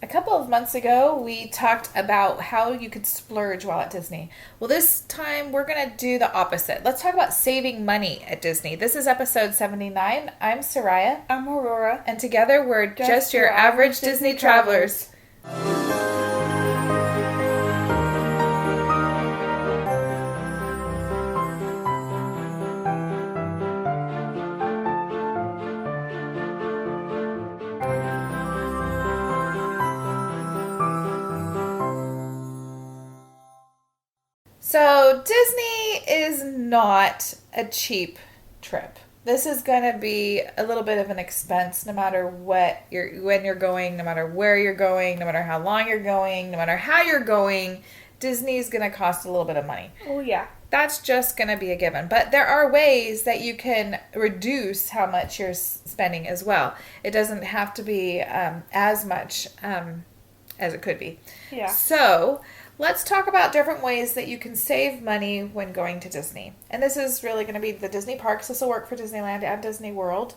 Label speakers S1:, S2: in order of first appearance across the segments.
S1: A couple of months ago, we talked about how you could splurge while at Disney. Well, this time we're going to do the opposite. Let's talk about saving money at Disney. This is episode 79. I'm Soraya.
S2: I'm Aurora.
S1: And together we're just your average Disney travelers. So Disney is not a cheap trip. This is going to be a little bit of an expense no matter when you're going, no matter where you're going, no matter how long you're going, no matter how you're going. Disney's going to cost a little bit of money.
S2: Oh, yeah.
S1: That's just going to be a given. But there are ways that you can reduce how much you're spending as well. It doesn't have to be as much as it could be.
S2: Yeah.
S1: So let's talk about different ways that you can save money when going to Disney. And this is really going to be the Disney parks. This will work for Disneyland and Disney World.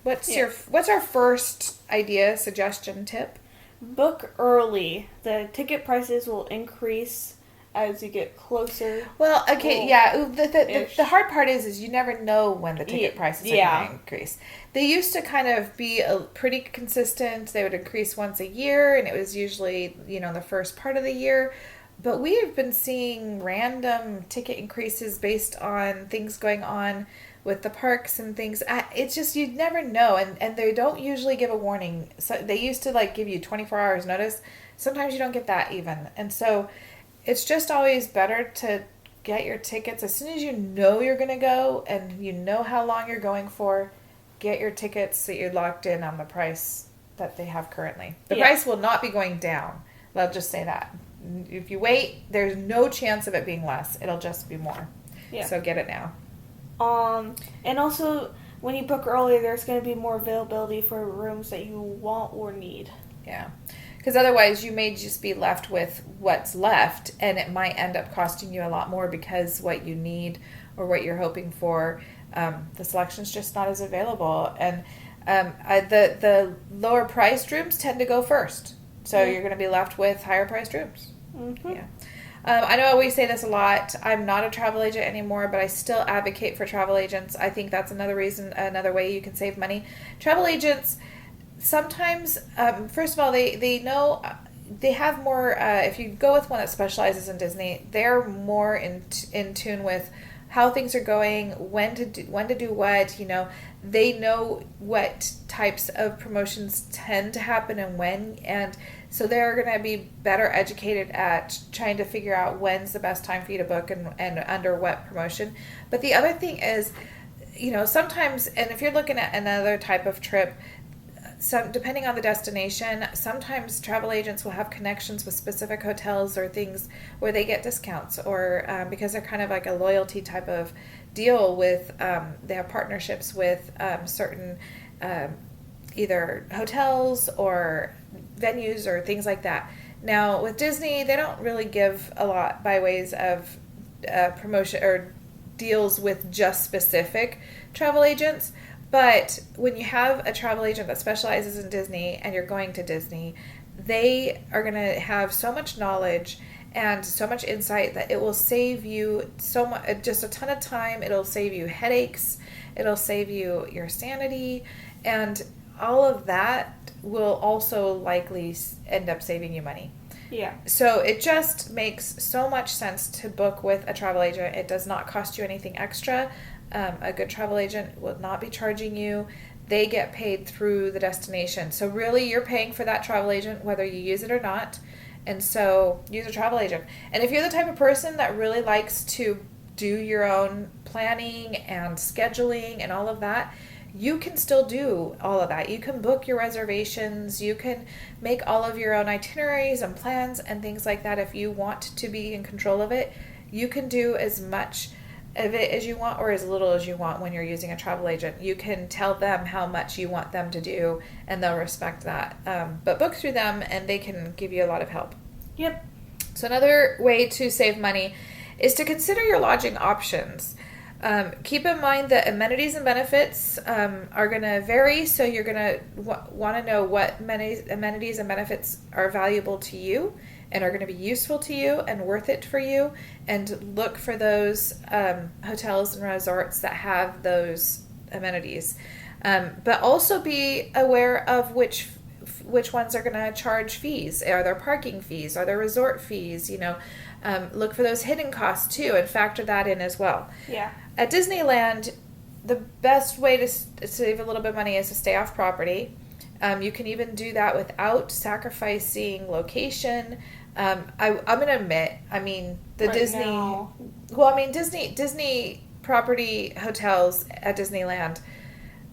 S1: What's our first idea, suggestion, tip?
S2: Book early. The ticket prices will increase as you get closer.
S1: Well, okay, yeah. The hard part is you never know when the ticket prices are going to increase. They used to kind of be pretty consistent. They would increase once a year, and it was usually, the first part of the year. But we have been seeing random ticket increases based on things going on with the parks and things. It's just, you'd never know, and they don't usually give a warning. So they used to give you 24 hours notice. Sometimes you don't get that even. And so it's just always better to get your tickets as soon as you know you're going to go and you know how long you're going for. Get your tickets so you're locked in on the price that they have currently. The price will not be going down. I'll just say that. If you wait, there's no chance of it being less. It'll just be more. Yeah. So get it now.
S2: And also, when you book early, there's going to be more availability for rooms that you want or need.
S1: Yeah. Because otherwise, you may just be left with what's left, and it might end up costing you a lot more because what you need or what you're hoping for, the selection's just not as available. And the lower priced rooms tend to go first. So you're going to be left with higher priced rooms.
S2: Mm-hmm.
S1: Yeah. I know we say this a lot. I'm not a travel agent anymore, but I still advocate for travel agents. I think that's another way you can save money. Travel agents, sometimes, first of all, they know, they have more, if you go with one that specializes in Disney, they're more in tune with how things are going, when to do what, they know what types of promotions tend to happen and when, and so they're going to be better educated at trying to figure out when's the best time for you to book and under what promotion. But the other thing is, sometimes, and if you're looking at another type of trip, depending on the destination, sometimes travel agents will have connections with specific hotels or things where they get discounts, or because they're kind of like a loyalty type of deal with, they have partnerships with certain either hotels or venues or things like that. Now, with Disney, they don't really give a lot by ways of promotion or deals with just specific travel agents. But when you have a travel agent that specializes in Disney and you're going to Disney, they are going to have so much knowledge and so much insight that it will save you just a ton of time. It'll save you headaches. It'll save you your sanity. And all of that will also likely end up saving you money.
S2: Yeah.
S1: So it just makes so much sense to book with a travel agent. It does not cost you anything extra. A good travel agent will not be charging you. They get paid through the destination. So really, you're paying for that travel agent whether you use it or not. And so use a travel agent. And if you're the type of person that really likes to do your own planning and scheduling and all of that, you can still do all of that. You can book your reservations. You can make all of your own itineraries and plans and things like that. If you want to be in control of it, you can do as much of it as you want or as little as you want when you're using a travel agent. You can tell them how much you want them to do, and they'll respect that. But book through them, and they can give you a lot of help.
S2: Yep.
S1: So another way to save money is to consider your lodging options. Keep in mind that amenities and benefits are going to vary, so you're going to want to know what amenities and benefits are valuable to you and are going to be useful to you and worth it for you, and look for those hotels and resorts that have those amenities. But also be aware of which ones are going to charge fees. Are there parking fees? Are there resort fees? Look for those hidden costs too and factor that in as well.
S2: Yeah.
S1: At Disneyland, the best way to save a little bit of money is to stay off property. You can even do that without sacrificing location. I'm going to admit, Disney property hotels at Disneyland,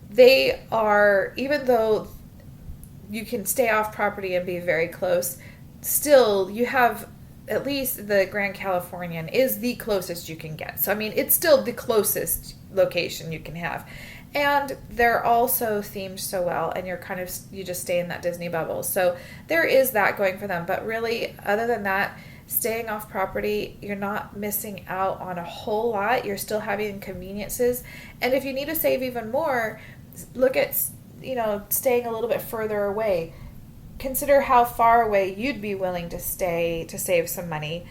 S1: they are, even though you can stay off property and be very close, still you have, at least the Grand Californian is the closest you can get. So, it's still the closest location you can have. And they're also themed so well, and you just stay in that Disney bubble. So there is that going for them. But really, other than that, staying off property, you're not missing out on a whole lot. You're still having conveniences. And if you need to save even more, look at, staying a little bit further away. Consider how far away you'd be willing to stay to save some money.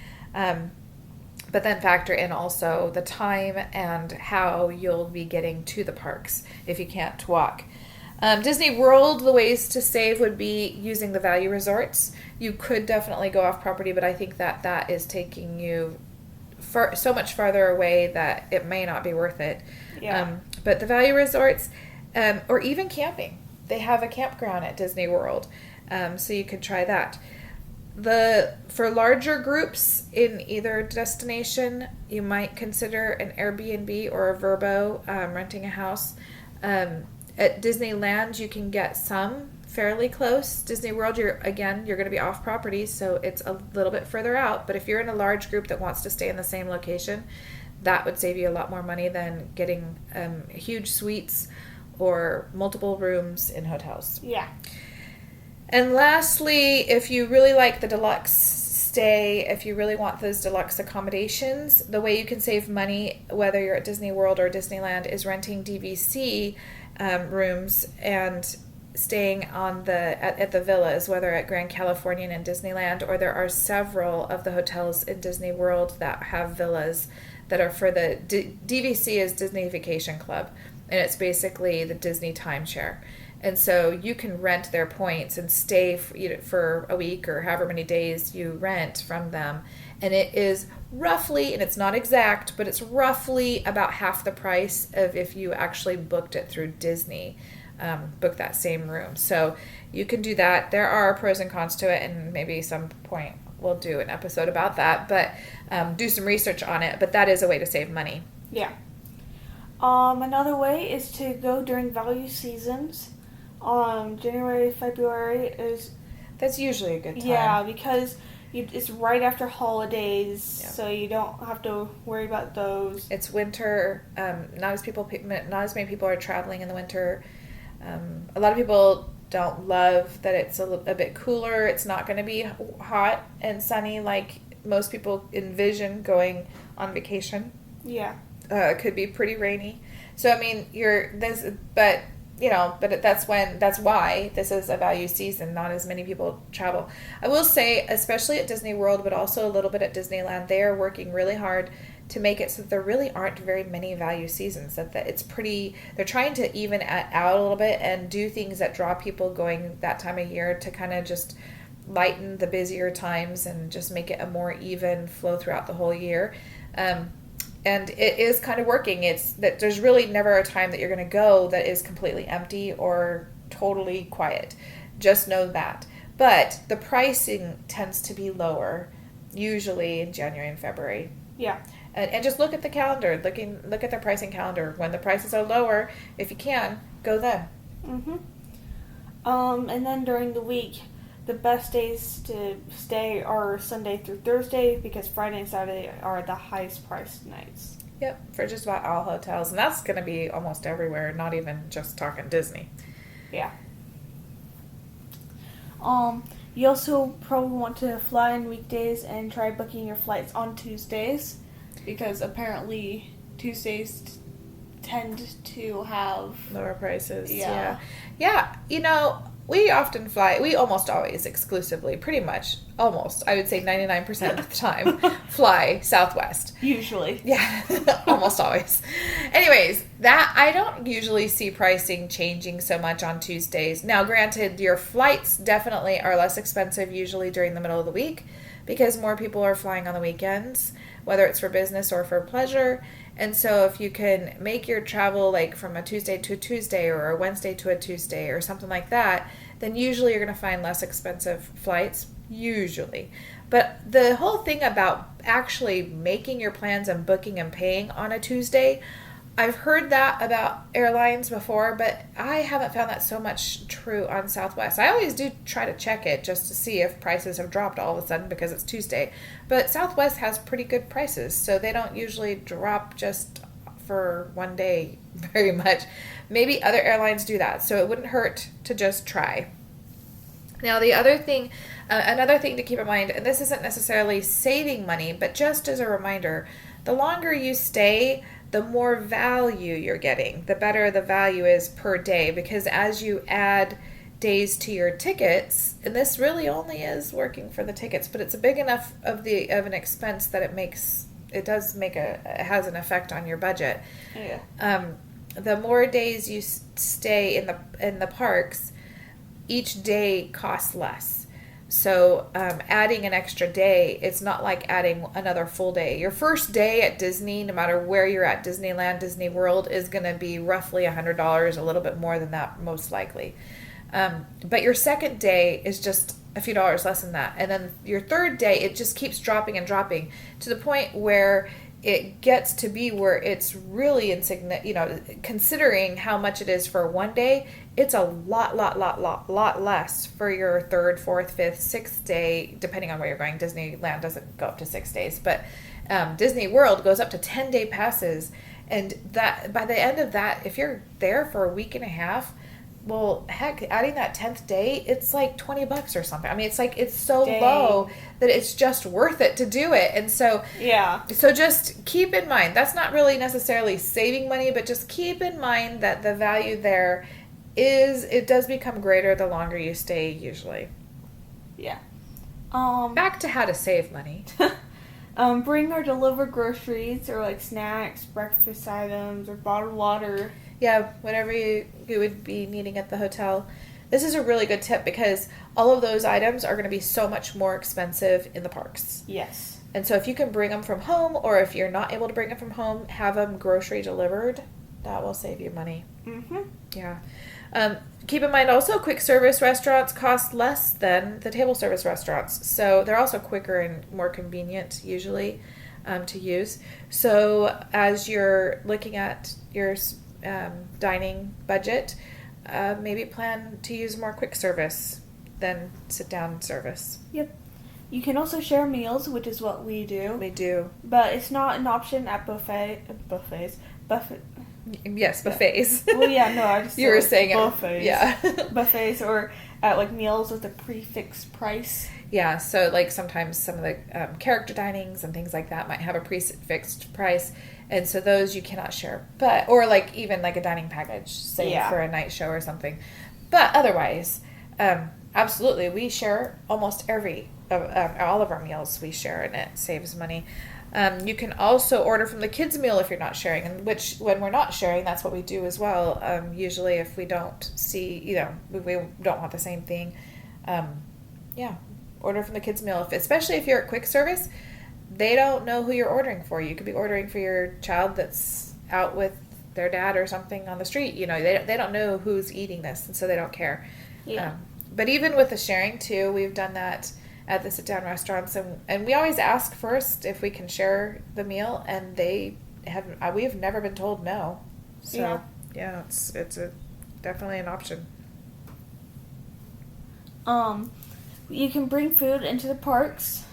S1: But then factor in also the time and how you'll be getting to the parks if you can't walk. Disney World, the ways to save would be using the value resorts. You could definitely go off property, but I think that is taking you so much farther away that it may not be worth it.
S2: Yeah.
S1: But the value resorts, or even camping. They have a campground at Disney World, so you could try that. For larger groups in either destination, you might consider an Airbnb or a Vrbo, renting a house. At Disneyland, you can get some fairly close. Disney World, you're going to be off property, so it's a little bit further out. But if you're in a large group that wants to stay in the same location, that would save you a lot more money than getting huge suites or multiple rooms in hotels.
S2: Yeah.
S1: And lastly, if you really like the deluxe stay, if you really want those deluxe accommodations, the way you can save money, whether you're at Disney World or Disneyland, is renting DVC rooms and staying at the villas, whether at Grand Californian and Disneyland, or there are several of the hotels in Disney World that have villas that are for the DVC is Disney Vacation Club, and it's basically the Disney timeshare. And so you can rent their points and stay for a week or however many days you rent from them. And it is roughly, and it's not exact, but it's roughly about half the price of if you actually booked it through Disney, book that same room. So you can do that. There are pros and cons to it, and maybe some point we'll do an episode about that, but do some research on it. But that is a way to save money.
S2: Yeah. Another way is to go during value seasons. January, February is...
S1: That's usually a good time.
S2: Yeah, because it's right after holidays,
S1: Yeah.
S2: so you don't have to worry about those.
S1: It's winter. Not as many people are traveling in the winter. A lot of people don't love that it's a bit cooler. It's not going to be hot and sunny like most people envision going on vacation.
S2: Yeah.
S1: It could be pretty rainy. So that's why this is a value season. Not as many people travel. I will say, especially at Disney World, but also a little bit at Disneyland, they are working really hard to make it so that there really aren't very many value seasons. That it's pretty. They're trying to even it out a little bit and do things that draw people going that time of year to kind of just lighten the busier times and just make it a more even flow throughout the whole year. And it is kind of working. It's that there's really never a time that you're going to go that is completely empty or totally quiet. Just know that. But the pricing tends to be lower, usually in January and February.
S2: Yeah.
S1: And just look at the calendar. Look at the pricing calendar. When the prices are lower, if you can, go then.
S2: Mm-hmm. And then during the week, the best days to stay are Sunday through Thursday, because Friday and Saturday are the highest priced nights.
S1: Yep, for just about all hotels. And that's going to be almost everywhere, not even just talking Disney.
S2: Yeah. You also probably want to fly on weekdays and try booking your flights on Tuesdays, because apparently Tuesdays tend to have
S1: lower prices.
S2: Yeah.
S1: Yeah. You know, we often fly, we almost always exclusively, pretty much, almost, I would say 99% of the time, fly Southwest.
S2: usually.
S1: Yeah, almost always. Anyways, that I don't usually see pricing changing so much on Tuesdays. Now, granted, your flights definitely are less expensive usually during the middle of the week because more people are flying on the weekends, whether it's for business or for pleasure. And so if you can make your travel like from a Tuesday to a Tuesday or a Wednesday to a Tuesday or something like that, then usually you're going to find less expensive flights, usually. But the whole thing about actually making your plans and booking and paying on a Tuesday, I've heard that about airlines before, but I haven't found that so much true on Southwest. I always do try to check it just to see if prices have dropped all of a sudden because it's Tuesday. But Southwest has pretty good prices, so they don't usually drop just for one day very much. Maybe other airlines do that, so it wouldn't hurt to just try. Now, the other thing, another thing to keep in mind, and this isn't necessarily saving money, but just as a reminder, the longer you stay, the more value you're getting, the better the value is per day, because as you add days to your tickets, and this really only is working for the tickets, but it's a big enough of an expense that it has an effect on your budget.
S2: Yeah.
S1: The more days you stay in the parks, each day costs less. So adding an extra day, it's not like adding another full day. Your first day at Disney, no matter where you're at, Disneyland, Disney World, is going to be roughly $100, a little bit more than that, most likely. But your second day is just a few dollars less than that. And then your third day, it just keeps dropping and dropping to the point where it gets to be where it's really insignificant, considering how much it is for one day, it's a lot less for your third, fourth, fifth, sixth day, depending on where you're going. Disneyland doesn't go up to 6 days, but Disney World goes up to 10-day passes. And that by the end of that, if you're there for a week and a half, well, heck, adding that 10th day, it's like $20 or something. I mean, it's so low that it's just worth it to do it. And so, so just keep in mind, that's not really necessarily saving money, but just keep in mind that the value there it does become greater the longer you stay usually.
S2: Yeah.
S1: Back to how to save money.
S2: Bring or deliver groceries or like snacks, breakfast items, or bottled water.
S1: Yeah, whatever you would be needing at the hotel. This is a really good tip because all of those items are going to be so much more expensive in the parks.
S2: Yes.
S1: And so if you can bring them from home, or if you're not able to bring them from home, have them grocery delivered. That will save you money. Mm-hmm. Yeah. Keep in mind also quick service restaurants cost less than the table service restaurants. So they're also quicker and more convenient usually to use. So as you're looking at your dining budget, maybe plan to use more quick service than sit down service.
S2: Yep. You can also share meals, which is what we do.
S1: We do.
S2: But it's not an option at buffets.
S1: Yes, buffets.
S2: Well, yeah, no, I just
S1: you were saying
S2: buffets.
S1: Yeah.
S2: Buffets or at like meals with a prefix price.
S1: Yeah, so like sometimes some of the character dinings and things like that might have a prefixed price, and so those you cannot share. But or like even like a dining package, say for a night show or something. But otherwise, absolutely, we share almost all of our meals. We share, and it saves money. You can also order from the kids' meal if you're not sharing, and which when we're not sharing, that's what we do as well. Usually, if we don't see, we don't want the same thing, order from the kids' meal. Especially if you're at quick service, they don't know who you're ordering for. You could be ordering for your child that's out with their dad or something on the street. They don't know who's eating this, and so they don't care. Yeah. But even with the sharing too, we've done that at the sit-down restaurants, and we always ask first if we can share the meal, and we've never been told no. So yeah, it's definitely an option.
S2: You can bring food into the parks.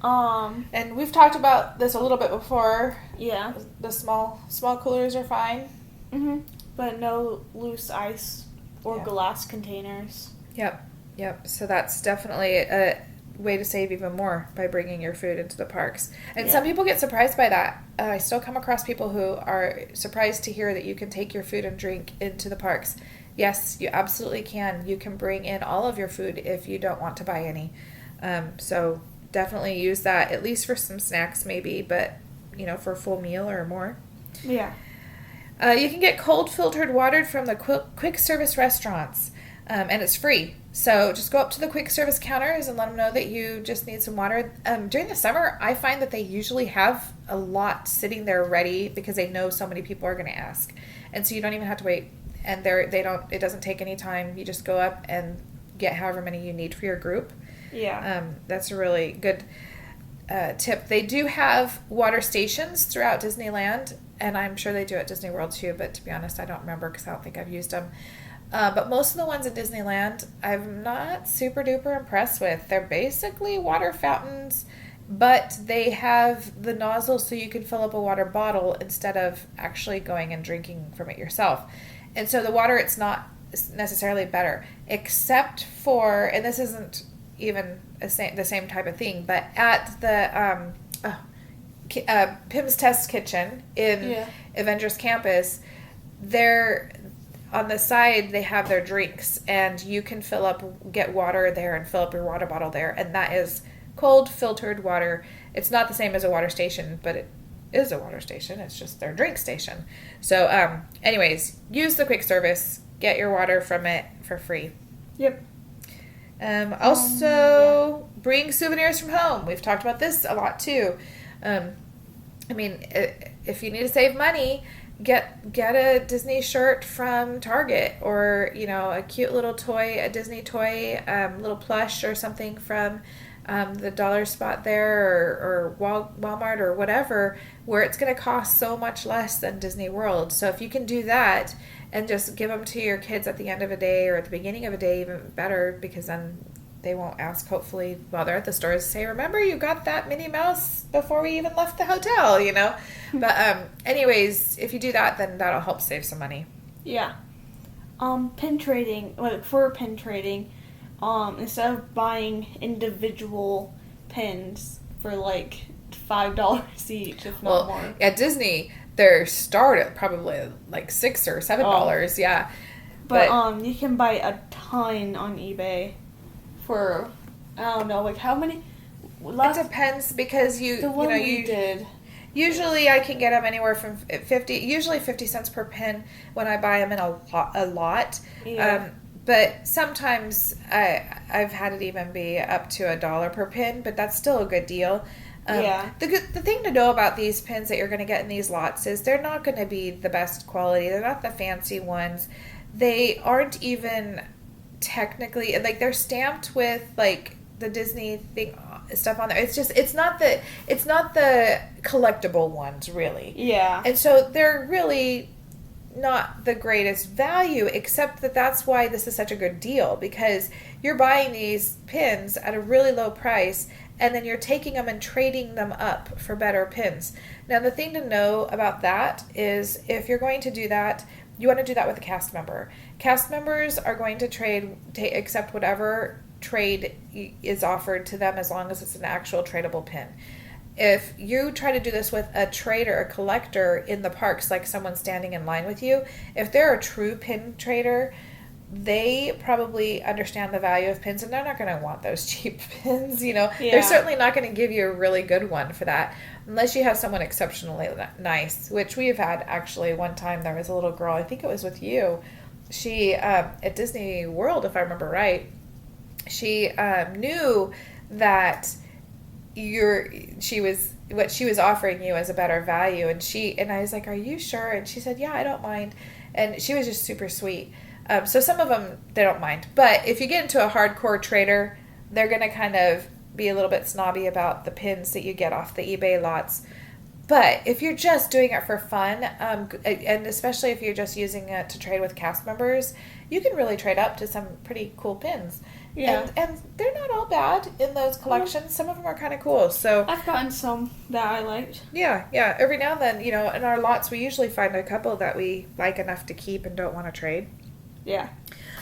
S1: And we've talked about this a little bit before.
S2: Yeah.
S1: The small coolers are fine.
S2: Mhm. But no loose ice or glass containers.
S1: Yep. So that's definitely way to save even more by bringing your food into the parks. And
S2: Yeah.
S1: some people get surprised by that. I still come across people who are surprised to hear that you can take your food and drink into the parks. Yes, you absolutely can. You can bring in all of your food if you don't want to buy any. So definitely use that, at least for some snacks maybe, but, for a full meal or more.
S2: Yeah.
S1: You can get cold filtered water from the quick service restaurants, and it's free. So just go up to the quick service counters and let them know that you just need some water. During the summer, I find that they usually have a lot sitting there ready because they know so many people are going to ask. And so you don't even have to wait. And it doesn't take any time. You just go up and get however many you need for your group.
S2: Yeah.
S1: That's a really good tip. They do have water stations throughout Disneyland, and I'm sure they do at Disney World too, but to be honest, I don't remember because I don't think I've used them. But most of the ones at Disneyland, I'm not super duper impressed with. They're basically water fountains, but they have the nozzle so you can fill up a water bottle instead of actually going and drinking from it yourself. And so the water, it's not necessarily better, except for, and this isn't even the same type of thing, but at the Pim's Test Kitchen in Avengers Campus, they're on the side, they have their drinks, and you can get water there and fill up your water bottle there, and that is cold filtered water. It's not the same as a water station, but it is a water station. It's just their drink station. So, anyways, use the quick service. Get your water from it for free.
S2: Yep.
S1: Also, bring souvenirs from home. We've talked about this a lot too. If you need to save money, get a Disney shirt from Target, or a cute little toy, a Disney toy, little plush or something from the dollar spot there, or Walmart or whatever, where it's going to cost so much less than Disney World. So if you can do that and just give them to your kids at the end of a day or at the beginning of a day, even better, because then they won't ask, hopefully, while they're at the stores, say, remember you got that Minnie Mouse before we even left the hotel, But anyways, if you do that, then that'll help save some money.
S2: Yeah. Pin trading, for pin trading, instead of buying individual pins for like $5 each, if not more.
S1: At Disney, they're start at probably like $6 or $7, yeah.
S2: But you can buy a ton on eBay for, I don't know, like how many?
S1: It depends, because you
S2: did.
S1: Usually I can get them anywhere from 50 cents per pin when I buy them in a lot.
S2: Yeah.
S1: But sometimes I've had it even be up to $1 per pin, but that's still a good deal.
S2: Yeah.
S1: The thing to know about these pins that you're going to get in these lots is they're not going to be the best quality. They're not the fancy ones. They aren't even technically, like, they're stamped with like the Disney stuff on there. It's not the collectible ones, really.
S2: Yeah.
S1: And so they're really not the greatest value, except that's why this is such a good deal, because you're buying these pins at a really low price, and then you're taking them and trading them up for better pins. Now, the thing to know about that is, if you're going to do that, you want to do that with a cast member. Cast members are going to accept whatever trade is offered to them, as long as it's an actual tradable pin. If you try to do this with a trader, a collector in the parks, like someone standing in line with you, if they're a true pin trader, they probably understand the value of pins, and they're not going to want those cheap pins.
S2: Yeah.
S1: They're certainly not going to give you a really good one for that, unless you have someone exceptionally nice, which we have had. Actually, one time there was a little girl, I think it was with you, she at Disney World, if I remember right, she knew that what she was offering you as a better value, and I was like, are you sure? And she said, yeah, I don't mind. And she was just super sweet. So some of them, they don't mind. But if you get into a hardcore trader, they're going to kind of be a little bit snobby about the pins that you get off the eBay lots. But if you're just doing it for fun, and especially if you're just using it to trade with cast members, you can really trade up to some pretty cool pins.
S2: Yeah.
S1: And they're not all bad in those collections. Some of them are kind of cool. So
S2: I've gotten some that I liked.
S1: Yeah. Every now and then, in our lots, we usually find a couple that we like enough to keep and don't want to trade.
S2: Yeah.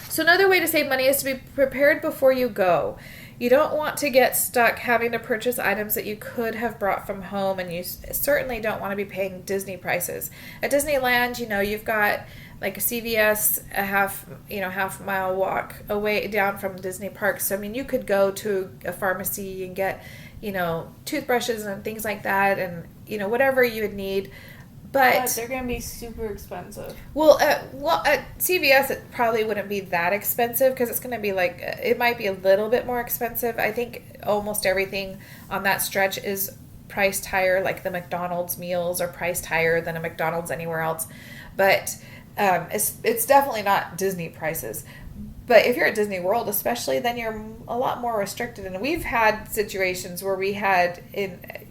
S1: So another way to save money is to be prepared before you go. You don't want to get stuck having to purchase items that you could have brought from home, and you certainly don't want to be paying Disney prices. At Disneyland, you've got like a CVS, a half mile walk away down from Disney parks. So, I mean, you could go to a pharmacy and get, toothbrushes and things like that, and, whatever you would need. But
S2: they're going to be super expensive.
S1: Well, at CVS, it probably wouldn't be that expensive because it's going to be it might be a little bit more expensive. I think almost everything on that stretch is priced higher, like the McDonald's meals are priced higher than a McDonald's anywhere else. But it's definitely not Disney prices. But if you're at Disney World especially, then you're a lot more restricted. And we've had situations where we had,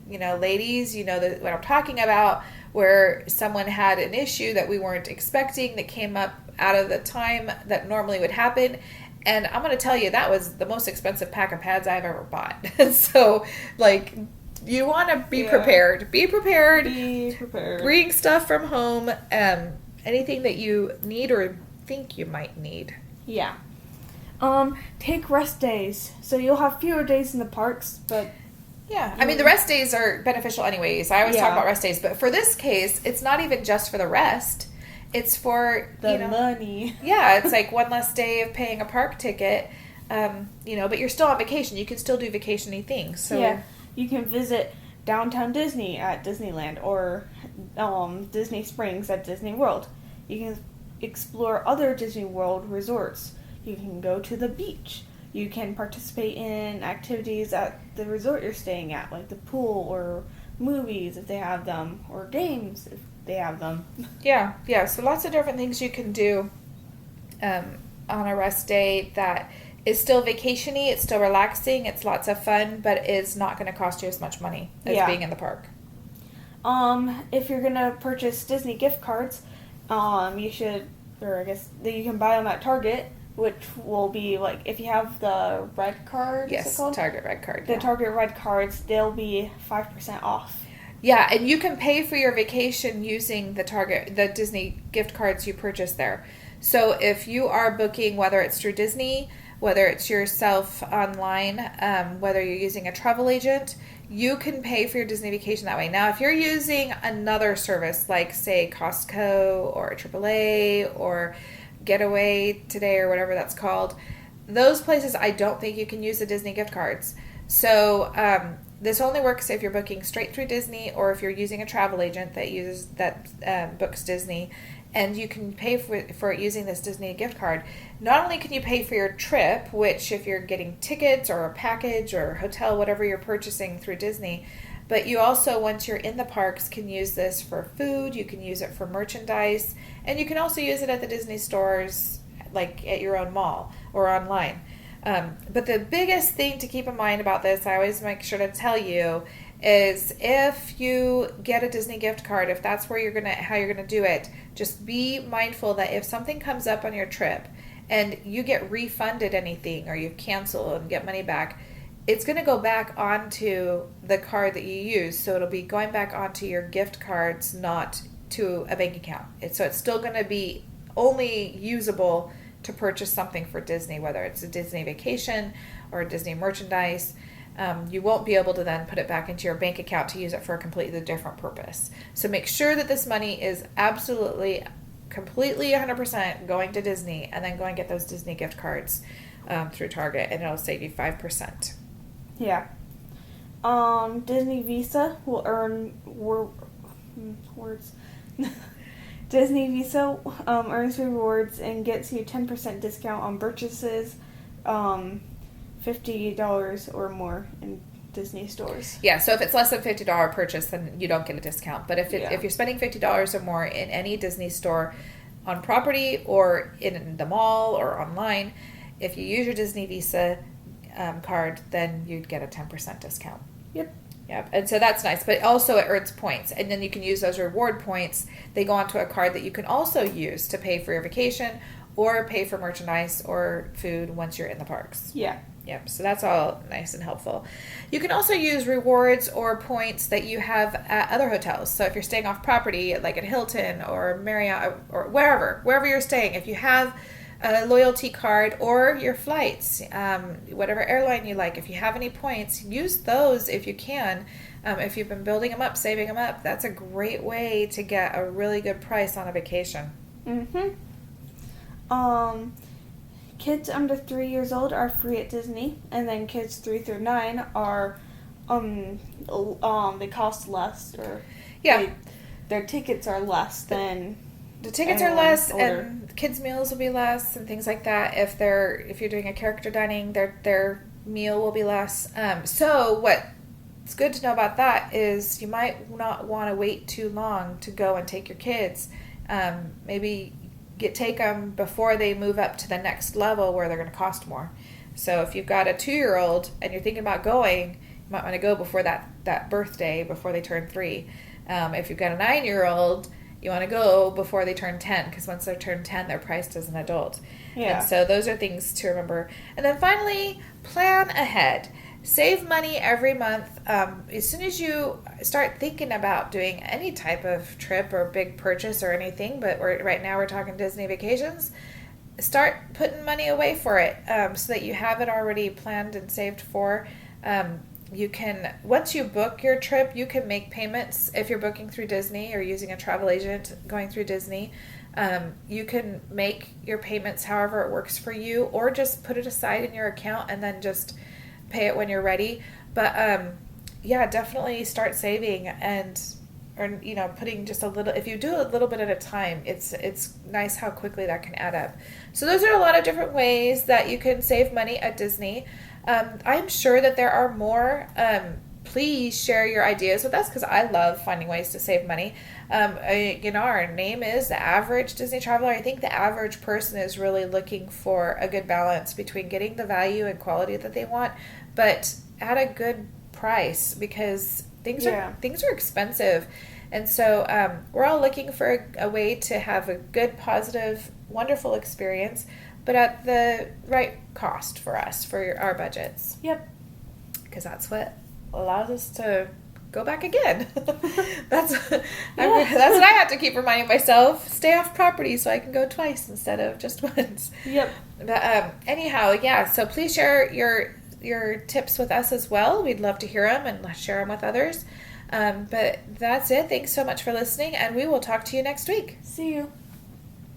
S1: ladies, what I'm talking about, where someone had an issue that we weren't expecting that came up out of the time that normally would happen. And I'm going to tell you, that was the most expensive pack of pads I've ever bought. So, you want to be prepared. Be prepared.
S2: Be prepared.
S1: Bring stuff from home. Anything that you need or think you might need.
S2: Yeah. Take rest days. So you'll have fewer days in the parks, but...
S1: Yeah, I mean, the rest days are beneficial anyways. I always talk about rest days, but for this case, it's not even just for the rest. It's for
S2: the money.
S1: Yeah, it's like one less day of paying a park ticket, but you're still on vacation. You can still do vacation-y things. So
S2: yeah, you can visit Downtown Disney at Disneyland or Disney Springs at Disney World. You can explore other Disney World resorts. You can go to the beach. You can participate in activities at the resort you're staying at, like the pool or movies if they have them, or games if they have them.
S1: Yeah. So lots of different things you can do on a rest day that is still vacation-y, it's still relaxing, it's lots of fun, but is not going to cost you as much money as being in the park.
S2: If you're going to purchase Disney gift cards, you should, or I guess you can buy them at Target, which will be if you have the red card.
S1: Yes, Target red card.
S2: The Target red cards, they'll be 5% off.
S1: Yeah, and you can pay for your vacation using the Disney gift cards you purchase there. So if you are booking, whether it's through Disney, whether it's yourself online, whether you're using a travel agent, you can pay for your Disney vacation that way. Now, if you're using another service, like say Costco or AAA or Getaway Today or whatever that's called, those places I don't think you can use the Disney gift cards. So this only works if you're booking straight through Disney or if you're using a travel agent that books Disney, and you can pay for using this Disney gift card. Not only can you pay for your trip, which if you're getting tickets or a package or hotel, whatever you're purchasing through Disney, but you also, once you're in the parks, can use this for food, you can use it for merchandise, and you can also use it at the Disney stores, like at your own mall or online. But the biggest thing to keep in mind about this, I always make sure to tell you, is if you get a Disney gift card, if that's where how you're gonna do it, just be mindful that if something comes up on your trip and you get refunded anything or you cancel and get money back, it's going to go back onto the card that you use. So it'll be going back onto your gift cards, not to a bank account. So it's still going to be only usable to purchase something for Disney, whether it's a Disney vacation or a Disney merchandise. You won't be able to then put it back into your bank account to use it for a completely different purpose. So make sure that this money is absolutely, completely 100% going to Disney, and then go and get those Disney gift cards through Target, and it'll save you 5%.
S2: Yeah. Disney Visa will earn Disney Visa earns rewards and gets you 10% discount on purchases $50 or more in Disney stores.
S1: Yeah, so if it's less than $50 purchase, then you don't get a discount. But if you're spending $50 or more in any Disney store on property or in the mall or online, if you use your Disney Visa card, then you'd get a 10% discount.
S2: Yep.
S1: And so that's nice. But also it earns points. And then you can use those reward points. They go onto a card that you can also use to pay for your vacation or pay for merchandise or food once you're in the parks.
S2: Yeah.
S1: Yep, so that's all nice and helpful. You can also use rewards or points that you have at other hotels. So if you're staying off property, like at Hilton or Marriott or wherever you're staying, if you have a loyalty card, or your flights, whatever airline you like. If you have any points, use those if you can. If you've been building them up, saving them up, that's a great way to get a really good price on a vacation.
S2: Kids under 3 years old are free at Disney, and then kids 3 through 9 are they cost less, or their tickets are less than
S1: the tickets are less, older. And kids' meals will be less, and things like that. If you're doing a character dining, their meal will be less. So what's good to know about that is you might not want to wait too long to go and take your kids. Maybe take them before they move up to the next level where they're going to cost more. So if you've got a 2-year-old and you're thinking about going, you might want to go before that birthday, before they turn 3. If you've got a 9-year-old, you want to go before they turn 10, because once they turn 10, they're priced as an adult. Yeah. And so those are things to remember. And then finally, plan ahead. Save money every month. As soon as you start thinking about doing any type of trip or big purchase or anything, but right now we're talking Disney vacations, start putting money away for it, so that you have it already planned and saved for. You can, once you book your trip, you can make payments if you're booking through Disney or using a travel agent going through Disney. You can make your payments however it works for you, or just put it aside in your account and then just pay it when you're ready. But definitely start saving, or putting just a little. If you do a little bit at a time, it's nice how quickly that can add up. So those are a lot of different ways that you can save money at Disney. I'm sure that there are more. Please share your ideas with us, because I love finding ways to save money. Our name is The Average Disney Traveler. I think the average person is really looking for a good balance between getting the value and quality that they want, but at a good price, because things are expensive. And so we're all looking for a way to have a good, positive, wonderful experience, but at the right cost for us, for our budgets.
S2: Yep.
S1: Because that's what allows us to go back again. That's what I have to keep reminding myself. Stay off property so I can go twice instead of just once.
S2: Yep.
S1: But anyhow, so please share your tips with us as well. We'd love to hear them and share them with others. But that's it. Thanks so much for listening, and we will talk to you next week.
S2: See you.